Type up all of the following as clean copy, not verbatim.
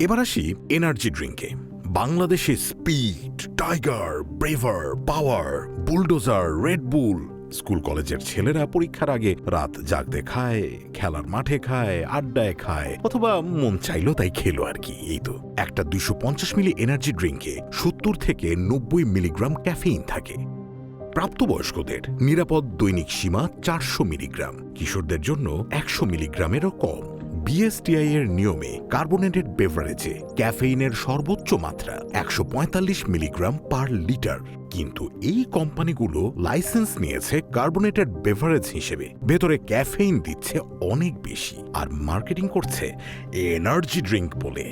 এবার আসি এনার্জি ড্রিঙ্কে। বাংলাদেশে স্পিড, টাইগার, ব্রেভার, পাওয়ার, বুলডোজার, রেডবুল। স্কুল কলেজের ছেলেরা পরীক্ষার আগে রাত জাগতে খায়, খেলার মাঠে খায়, আড্ডায় খায়, অথবা মন চাইলো তাই খেলো আর কি। এই তো একটা 250 মিলি এনার্জি ড্রিঙ্কে 70 থেকে 90 মিলিগ্রাম ক্যাফেইন থাকে। প্রাপ্তবয়স্কদের নিরাপদ দৈনিক সীমা 400 মিলিগ্রাম, কিশোরদের জন্য 100 মিলিগ্রামেরও কম। বিএসটিআই এর নিয়মে কার্বোনেটেড বেভারেজে ক্যাফেইনের সর্বোচ্চ মাত্রা 145 মিলিগ্রাম পার লিটার। কিন্তু এই কোম্পানিগুলো লাইসেন্স নিয়েছে কার্বোনেটেড বেভারেজ হিসেবে, ভেতরে ক্যাফেইন দিচ্ছে অনেক বেশি আর মার্কেটিং করছে এনার্জি ড্রিঙ্ক বলে।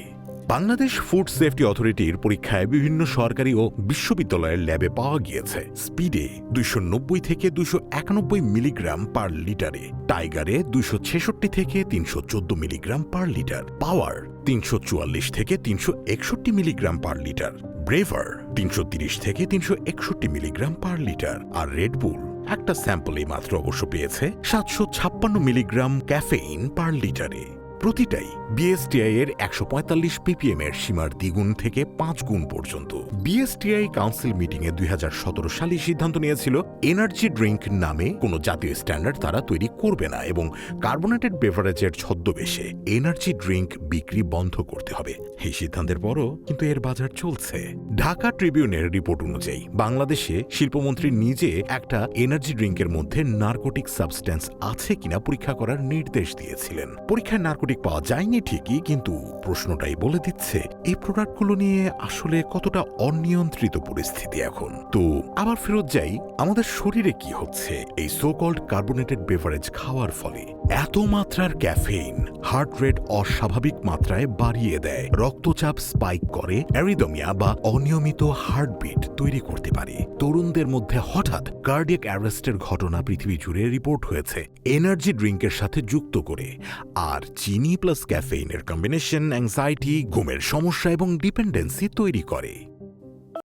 বাংলাদেশ ফুড সেফটি অথরিটির পরীক্ষায় বিভিন্ন সরকারি ও বিশ্ববিদ্যালয়ের ল্যাবে পাওয়া গিয়েছে স্পিডে 290 থেকে 291 মিলিগ্রাম পার লিটারে, টাইগারে 266 থেকে 314 মিলিগ্রাম পার লিটার, পাওয়ার 344 থেকে 361 মিলিগ্রাম পার লিটার, ব্রেভার 330 থেকে 361 মিলিগ্রাম পার লিটার, আর রেডবুল একটা স্যাম্পলেই মাত্র অবশ্য পেয়েছে 756 মিলিগ্রাম ক্যাফেইন পার লিটারে। প্রতিটাই বিএসটিআই এর 145 ppm এর সীমার দ্বিগুণ থেকে 5 গুণ পর্যন্ত। বিএসটিআই কাউন্সিল মিটিং এ 2017 সালে সিদ্ধান্ত নিয়েছিল এনার্জি ড্রিঙ্ক নামে কোনো জাতীয় স্ট্যান্ডার্ড তারা তৈরি করবে না এবং কার্বোনেটেড বেভারেজের ছদ্মবেশে এনার্জি ড্রিঙ্ক বিক্রি বন্ধ করতে হবে। এই সিদ্ধান্তের পরও কিন্তু এর বাজার চলছে। ঢাকা ট্রিবিউনের রিপোর্ট অনুযায়ী বাংলাদেশে শিল্পমন্ত্রী নিজে একটা এনার্জি ড্রিঙ্কের মধ্যে নার্কোটিক সাবস্ট্যান্স আছে কিনা পরীক্ষা করার নির্দেশ দিয়েছিলেন। পরীক্ষায় নার্কোটিক পাওয়া যায়নি ঠিকই, কিন্তু প্রশ্নটাই বলে দিচ্ছে এই প্রোডাক্টগুলো নিয়ে আসলে কতটা অনিয়ন্ত্রিত পরিস্থিতি এখন। তো আবার ফেরত যাই, আমাদের শরীরে কি হচ্ছে এই সো কল্ড কার্বোনেটেড বেভারেজ খাওয়ার ফলে? এত মাত্রার ক্যাফেইন হার্ট রেট অস্বাভাবিক মাত্রায় বাড়িয়ে দেয়, রক্তচাপ স্পাইক করে, অ্যারিদমিয়া বা অনিয়মিত হার্টবিট তৈরি করতে পারে। তরুণদের মধ্যে হঠাৎ কার্ডিয়াক অ্যারেস্টের ঘটনা পৃথিবী জুড়ে রিপোর্ট হয়েছে এনার্জি ড্রিঙ্কের সাথে যুক্ত করে। আর চিনি প্লাস ক্যাফেইনের কম্বিনেশন অ্যাংজাইটি, ঘুমের সমস্যা এবং ডিপেন্ডেন্সি তৈরি করে।